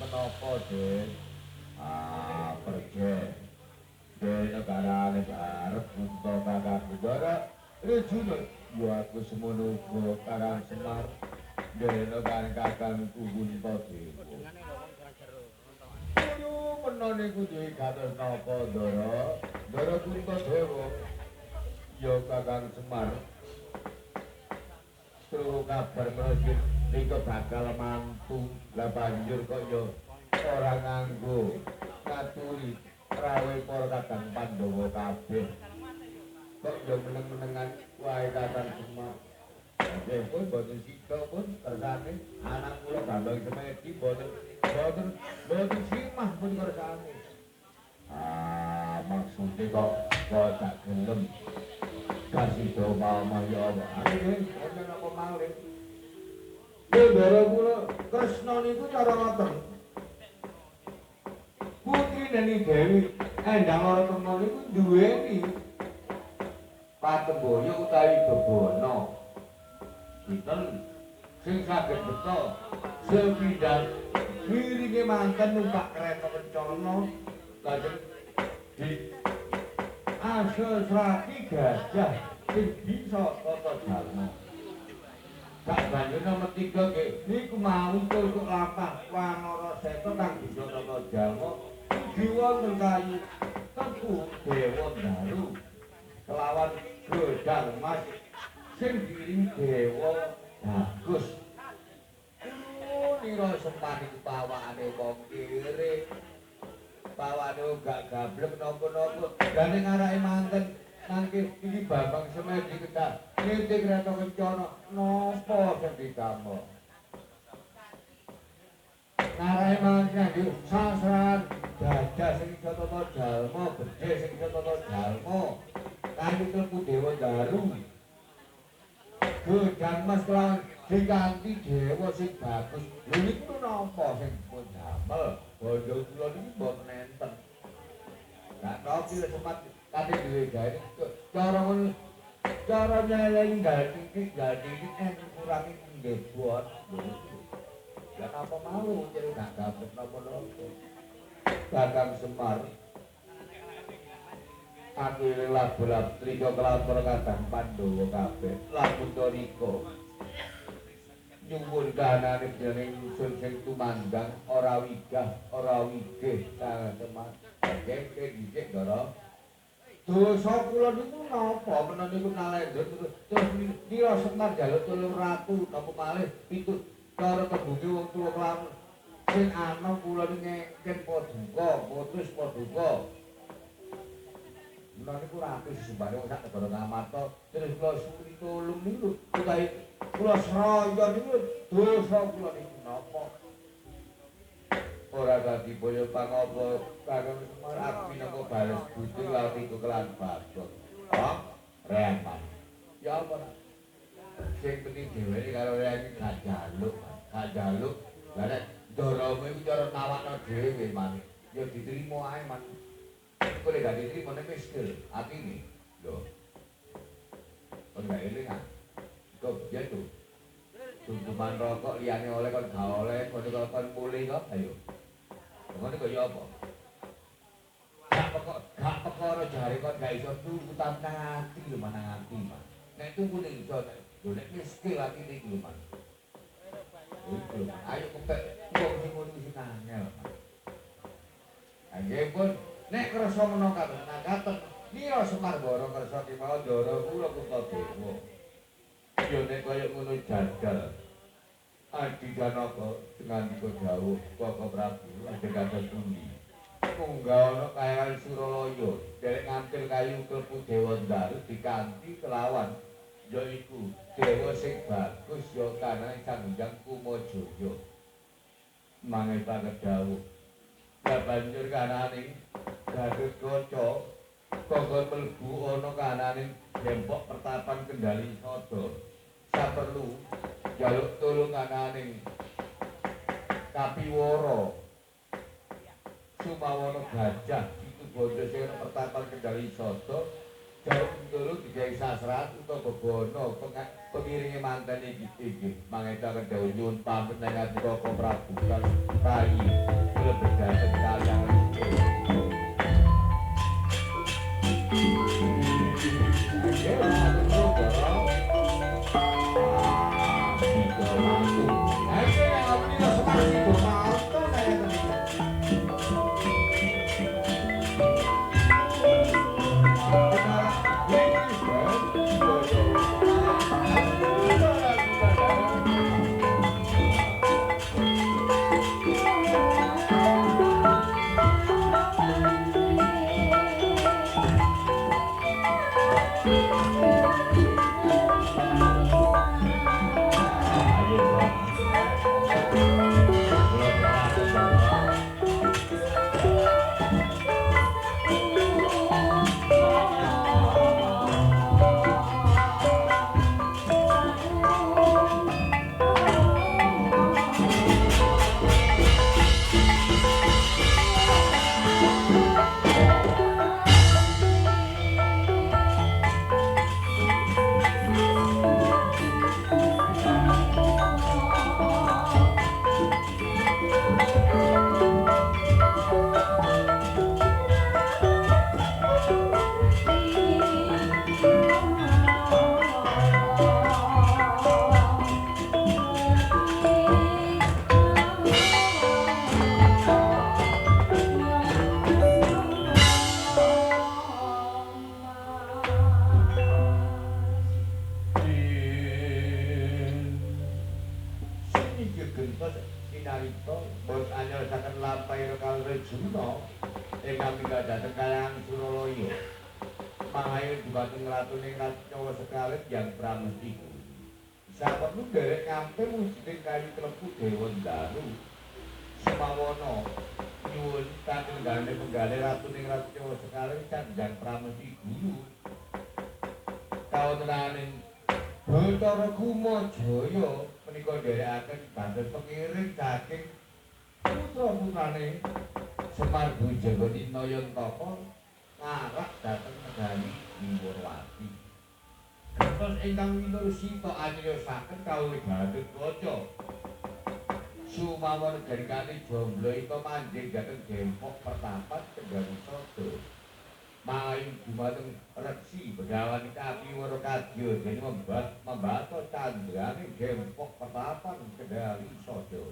menapa, Den? Ah, pergi. Di negara arep untuk kakak negara rejune yo aku semono uga Karang Semar di negara kakang kubun dewa. Yo menawa niku duwe kados napa Ndara? Ndara Kuntadewa. Yo Kakang Semar. Turu kabar menawa niku bakal mampu. Lah banjur kok yo ora nganggo ngaturi rawe para Kakang Pandhawa kabeh. Kok yo meneng-menengan wae Kakang Semar. Nggih pun boten sida pun kersane anak kula Bambang Semedi boten simah pun kersane. Ah, maksudnya kok tak gelem kasih doa maya Allah. Nggih, wonten apa malih? Saudara kula Kresna niku cara ngoten. Putri Deni Dewi Endang Rata niku duweni patemboyo utawi bebono. Sinten sing saged beto sepindhah wiringe manten numpak kereta kencana lajeng di asesrati gajah sing bisa tata jalma. Sak banjur nomor 3 nggih niku mau untuk lampah wanara seta kang bisa tata jalma jiwa kayu tepu dewa daru kelawan gedang mas sing diiring dewa bagus. Nira sempani pawakane wong kiri. Pawakane gak gablek napa-napa. Dane ngarake manten nangke iki Bambang Semedi kedah. Niti Kreta Kencana napa sing didamel. Ngarake manten iki sasran gajah sing tata jalma, gedhe sing tata jalma. Kanthi klebu dewa daru. Gedang mas kelawan diganti dewa sing bagus. Lha niku napa sing dipun damel? Bondo kula niki mboten enten. Gak tau pila sempat kate duwe gawe cara ngono. Cara nyelengi ganti iki enten kurangi nggih buat. Lah apa mau ciri gak dapet napa-napa. Kakang Semar aku lagu-lagu trika kelapor Kakang Pandhawa kabeh lagu Doriko nyuwun kanane dening ingsun sing tumandang ora wigah ora wigih Kakang Semar kengke dhisik Ndara dosa kula niku napa menawa niku nalendra terus Nira Semar njaluk tulung ratu napa malih pitu cara tembunge wong tuwa kelawan sing ana kula ngengken paduka putus paduka. Kula niku rapi sesembare wong sak negara Ngamarta terus kula suri tulung niku utawi kula sraya niku dosa kula niku napa ora dadi boyo pangapa kanggo Semar aku minangka bales budi lawan iku kelan bagot oh reman ya apa sing penting dhewe karo reman gak jaluk lha nek ndoromu iku cara nawakno dhewe man ya diterima ae man. Kok gak diterima nek miskin atine lho. Kon gak eling ah. Kok ya tuh. Tuntuman rokok liyane oleh kon gak oleh, kon mulih kok ayo. Ngono kok ya apa? Gak perkara jare kon gak iso tunggu nang ati lho manang ati man. Nek tunggu ning iso lho nek miskin atine iki lho man. Ayo kepek wong sing ngono sing angel. Nggih pun nek kersa menapa katen Nira Semar Bara kersa kemawon Ndara kula Kuntadewa. Ya nek kaya ngono jajal. Adi Janaka dengan dika dawuh Kaka Prabu ade kados pundi. Munggah ana kayangan Suralaya derek ngantil kayu klepu dewa Ndaru dikanthi kelawan yaiku dewa sing bagus ya kanane Sangjang Kumajaya. Mangke banget dawuh. Lah banjur kanane Gatotkaca kongkon mlebu ana kanane Dempok Pertapan Kendali Sada. Saperlu njaluk tulung kanane Kapiwara Sumawana Gajah itu bojo sing Pertapan Kendali Sada dulu digawe sasrat utawa bebono pengiringe manten iki mangedaken dawuh nyuwun pamit nang ati Koko Prabu kang rayi kula bedaten kaliyan Ayo, atur bro. Tiga waktu. Ayo yang aku tidak semangat tiga waktu saya tadi. Bathara Kumajaya menika nderekaken banten pengiring saking putra-putrane Semar Bujangga Nayantaka ngarak dhateng negari Wiwurwati. Gantos ingkang winusita anyayosaken kawula Gatotkaca. Sumawon garikane jomblo ika manjing dhateng Dempok Pertapat Kendari Sada. Mayu dumateng Reksi Begawan Kapiwara Kadya dene membato candraning Dempok Pertapan Kendari Sada.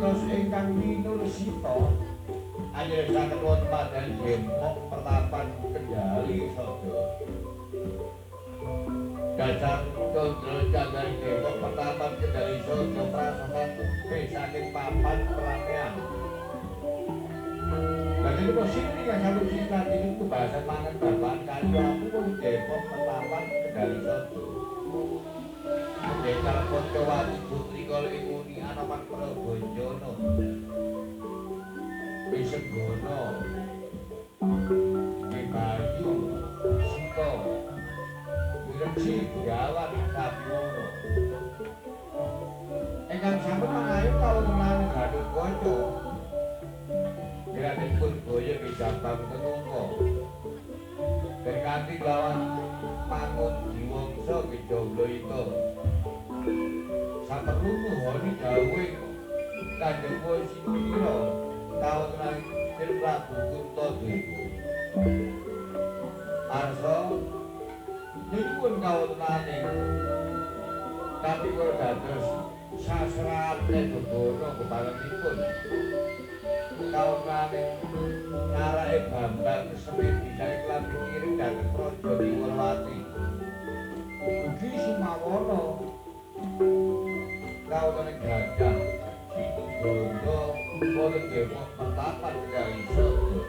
dados ingkang winursita anjlesake wonten padang Dempok Pertapan Kendali Sada. Gajah Condro Candang Dempok Pertapan Kendali Sada prasasan saking papan peramean. Lagi itu sini yang satu sisa ini itu bahasa mangan bapak kayu aku pun Depok Pertapan Kendali Sada. Desa Poncowati Putri kalau imuni Anoman Prabojono Wisenggono Bayu Sito Wiregsi Gawan Kabiwono ingkang sampun mangayu kawulan Gatotkaca Granipun boyo di Jambang Tenungko berkanti lawan Mangun Jiwangsa Gejawla Ita saperlu honi dawuh Kanjeng Wasinira kawulan Sri Prabu Kuntadewa arsa nyuwun kawunaning tapi kula dados sasrate bebono kepalenipun kawunaning arake Bambang Semit bisa iklan kiring dhateng Praja Diwelwati ugi Sumawana kawunaning Gajah Situbondo wonten Depok Pertapan Kendali Sada.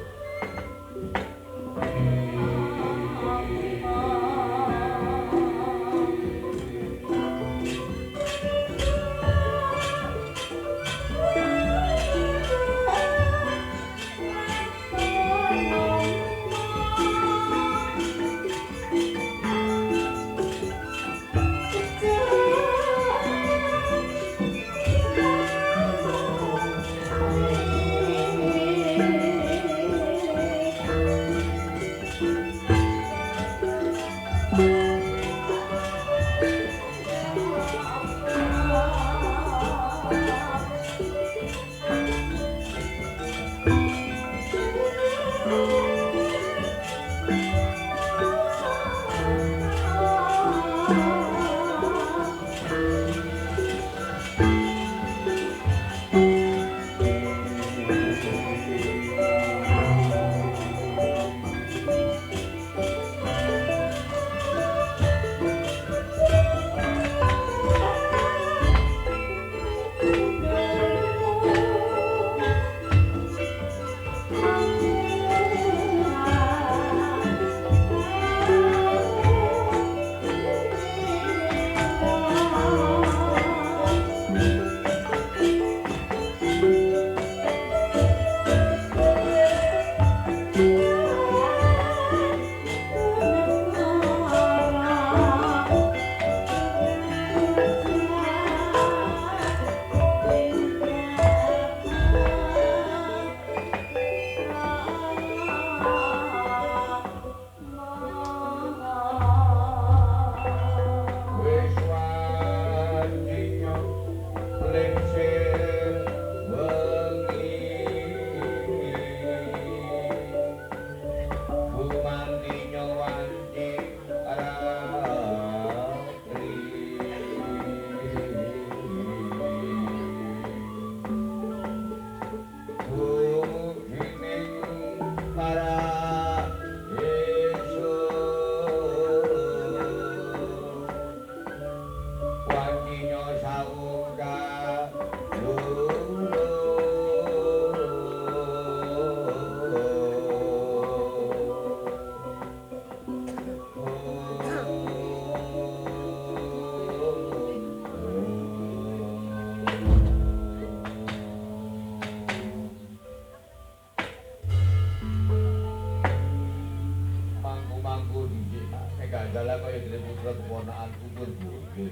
Gandala kaya dene putra keponakan tutur boyo.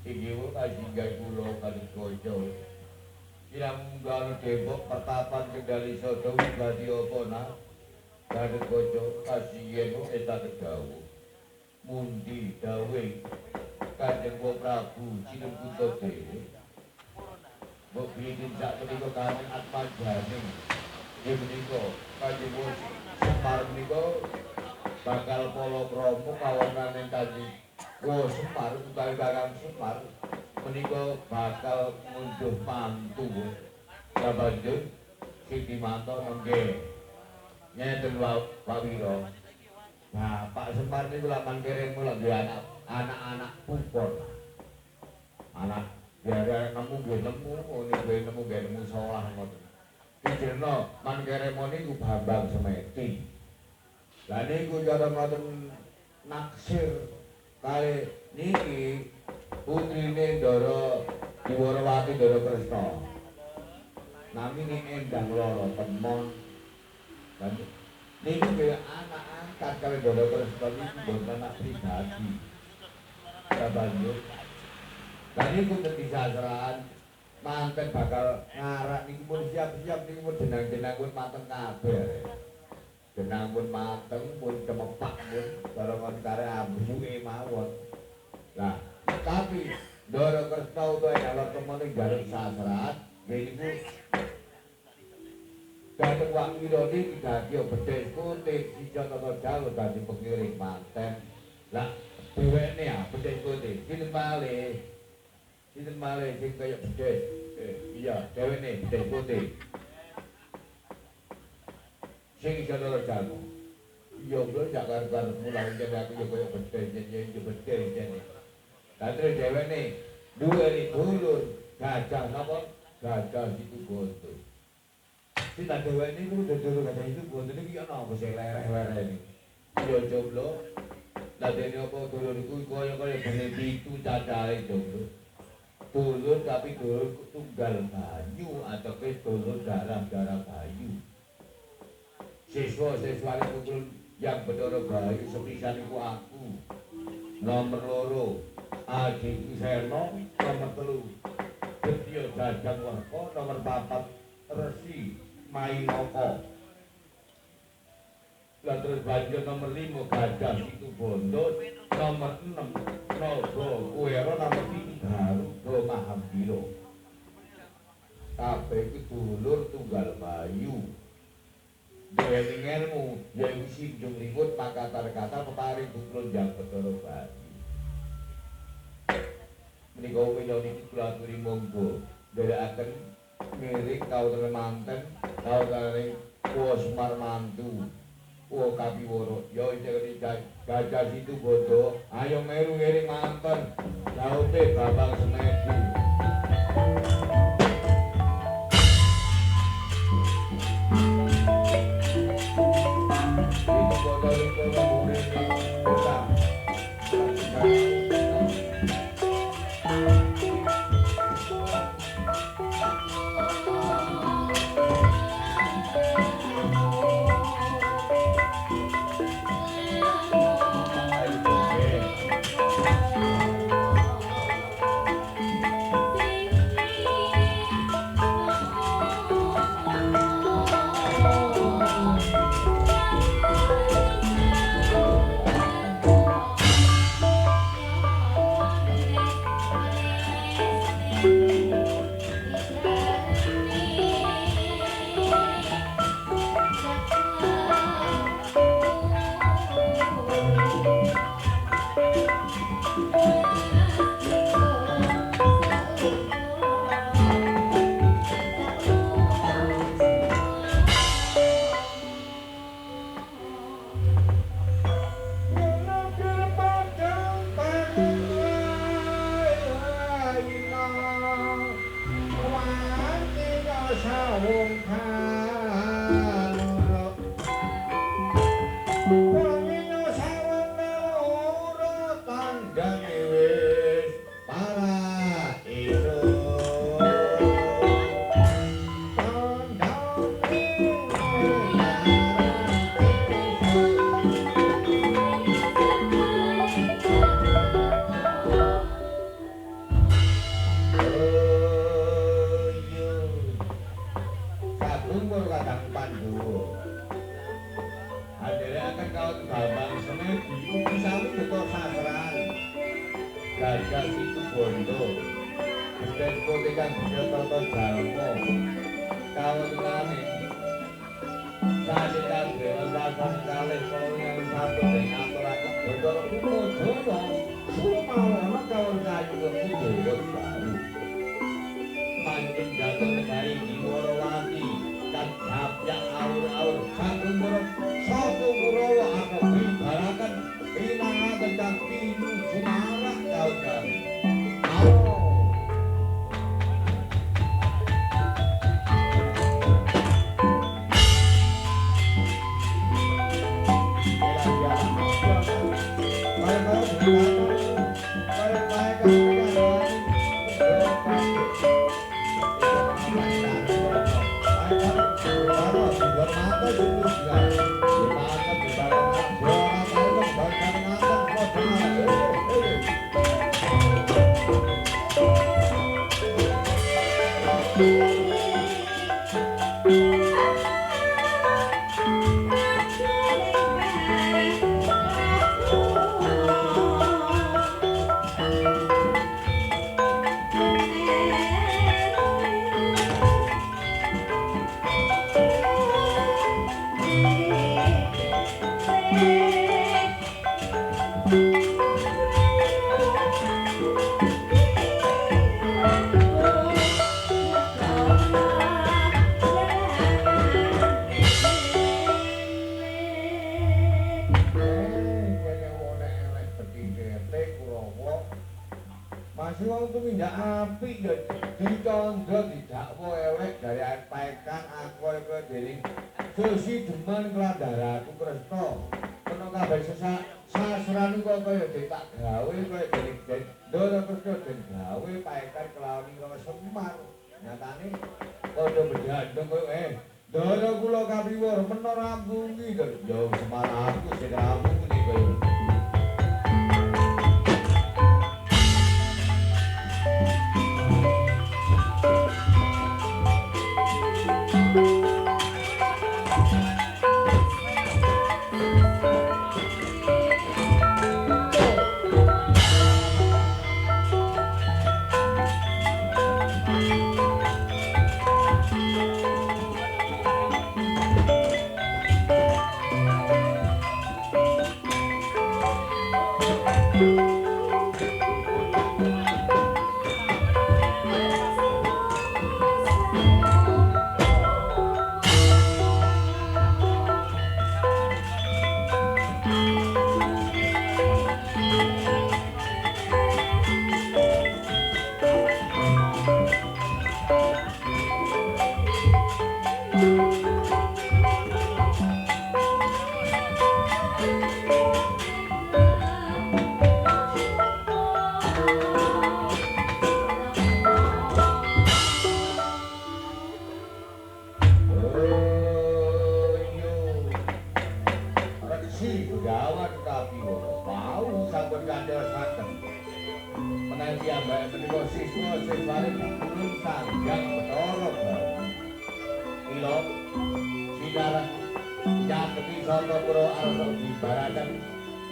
Inggih wong kajinggan kula Gatotkaca. Kirang munggah Depok Pertapan Kendali Sada wigati apa nak? Gatotkaca kasiyen eta kedawuh. Mundi dawuh Kanjeng Prabu Sinten Kuntadewa. Mbok bilih sak menika kangen atmajane. Nggih menika Kanjeng Semar menika bakal polo promo kawonaning Kanjeng Semar utawi Kakang Semar menika bakal ngunduh mantu Ya banjur sing dimanto nengke nyeten Wawira. Nah, Pak Semar niku lak mangkere mula duwe anak-anak pupon. Anak biar nemu nggih nemu, nggih nemu salah ngoten. Dijirno mangkere niku Bambang Semeti. Lah niku cara ngoten naksir kali niki putrine Ndara Diwarawati Ndara Kresna. Namine Endang Loro Temon. Lan niku kaya anak angkat kali Ndara Kresna iki mboten anak pribadi. Banjur lan niku dadi sasraan manten bakal ngarak niku pun siap-siap niku pun jenang-jenang pun mateng kabeh. Jenang pun mateng pun cemepak pun bareng kare ambuke mawon. Lah, tapi Ndara Kresna utawa Endang Temon garuk sasraan niku dateng Wawira niki dadi bedhek putih sija tata jauh dadi pengiring manten. Lah dheweke bedhek putih sinten malih sing kaya bedhek. Iya, dheweke bedhek putih. Sing iso loro jago. Iya lho jak karo mulai jane aku yo kaya bedhek yo bedhek jane. Lah terus dheweke duweni dulur gajah napa? Gajah situ bondo. Kita dheweke niku dulur gajah itu bondo niki ana apa sing lereh-lereh niki. Yo jomblo. Lah dene apa dulur iku kaya dene pitu cacahe jomblo. Dulur tapi dulur tunggal banyu atau dulur darah bayu. Siswa-siswa pun yang berdarah bayu sepisan iku aku. Nomor 2 Adi Seno, nomor 3 Getyo Jajang Warko, nomor 4 Resi Mainoko. Lah terus banjur nomor 5 Gajah Situ Bondo, nomor 6 Nogo Kuero, nomor 7 Garuda Mahambiro. Kabeh iku dulur tunggal bayu. Dening ilmu yang sinjung ribut maka kata peparing putrun yang Bathara Bayu. Menika menawi kula aturi monggo nderekaken ngiring kawula manten kawula Puwa Semar mantu Puwa Kapiwara ya iki Gajah Situ Bondo ayo meru ngiring manten saute Bambang Semeti. Gajah Situ Bondo dan kotekan Budha Tata Jalma kawonane sadaya dewa sasan kalih kawonane satu den aturaken Bathara Kumajaya sumawana kawon kayu kemudian baru panjenengan dhateng Bayi Diwara ditandha didakwa ewek dari paekan aku kowe dening Gusti demen kelandaraku Kresna. Kono kabeh sasrane kok kaya tak gawe kaya dening Ndara Kresna den gawe paekan kelawan Rama Semar. Nyatane padha bedhandeng koyo Ndara kula kapiwara mena rampungi to. Ya Semar aku sing rampungi koyo.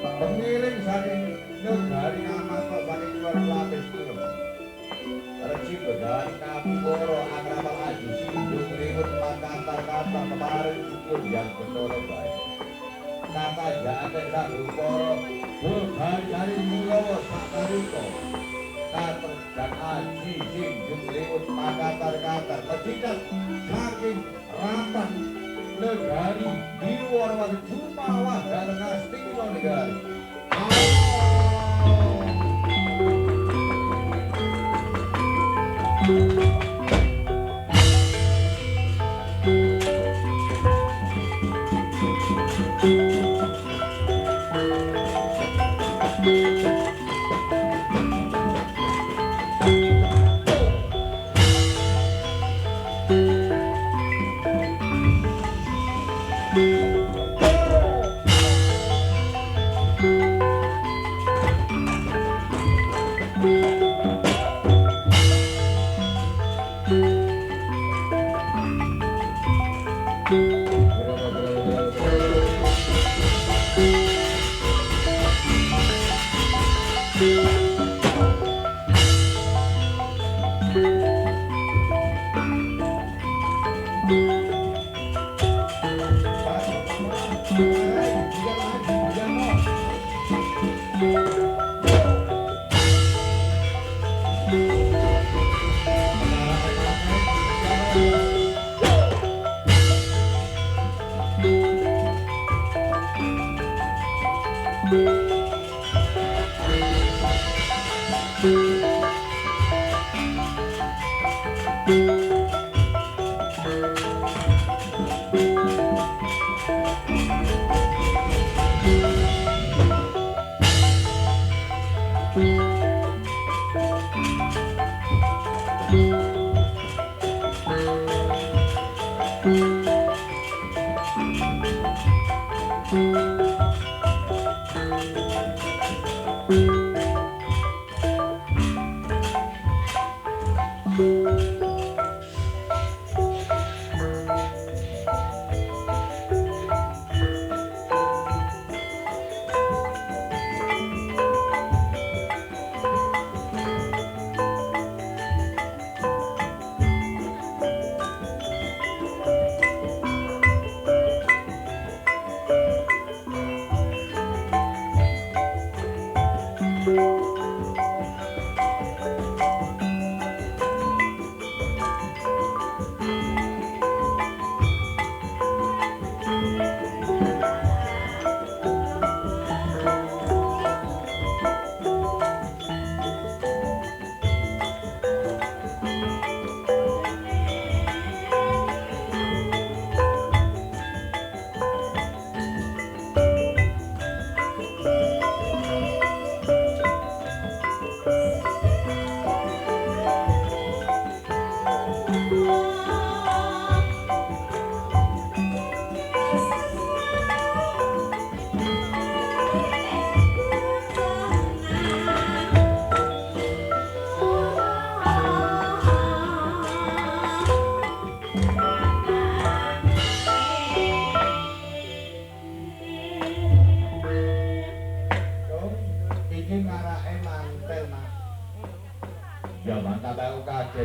Pengiring saking negari Amata saking luar lapis pun Reci bedani Kapiboro Akrabal Aju Sindung Riwut Makantar-kantar Kemarin syukur yang betoro baik Kata jateng Saduporo Bulgari Mulawa Sakariko Kater dan Aji Sindung Riwut Makantar-kantar Mecikat saking rapat negari di luar waktu Jumawah dan Ngastina negari.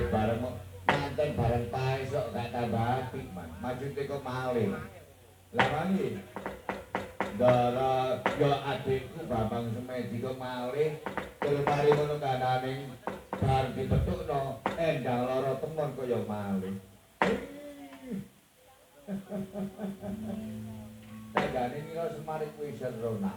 bareng manten bareng paesok gak tambah apik man. Maksude kok malih. Lah mangke Ndara ya adikku Bambang Semedi kok malih terus mari ngono kanane bar dibetukno endang lara temon kok ya malih. Tanggane mira Semar kuwi serona.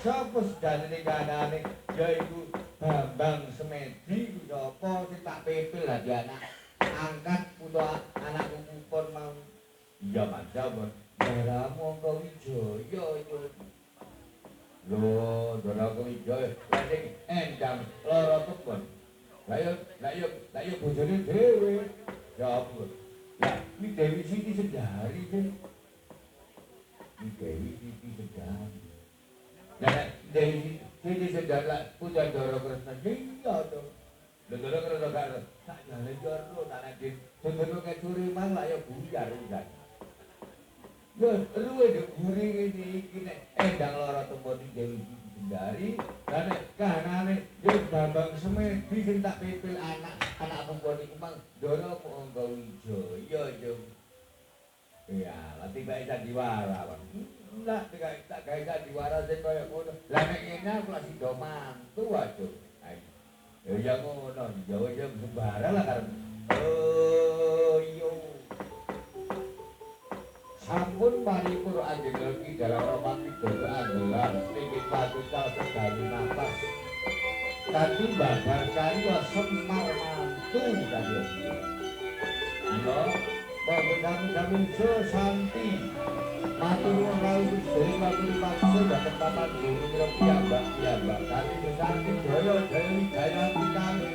Sapa sedanane kanane yaiku Bambang Semedi ku sapa sing tak pepil dadi anak angkat putra anakku kupon mau. Iya Mas sampun. Dara Monggo Wijaya itu. Lho, Dara Wijaya lha sing endang lara temon. Lah yo bojone dhewe. Ya ampun. Lah iki Dewi Siti Sendari sing Dewi Siti Sendari. Lah Dewi Siti Sendari lah putra Dara Kresna iya to. Lho Dara Kresna karo sak jane jero tak nek dene kecuri mang lah yo buyar udan. Yo luwe de guri iki nek endang lara temon Dewi Siti Sendari lan nek kahanane yo Bambang Semedi sing tak pipil anak perempuan iku mang Dara Monggo Wijaya yo. Ya, lah tiba sandiwara, Bang. Lah tak gawe sandiwara sing kaya ngono. Lah nek ngene aku lak sida mantu waduh. Ya ya ngono, Jawa ya sembarang lah karep. Oh, yo. Sampun paripurna anjenengan iki dalam romantik dosa angelan pingin patucal sedalu nafas. Kanthi babar kaya Semar mantu kaya. Yo. Kami sesanti matur nuwun rawuh sedherek matur paksih dhateng papan guru piyambak kami sesanti jaya dewi jayanti kami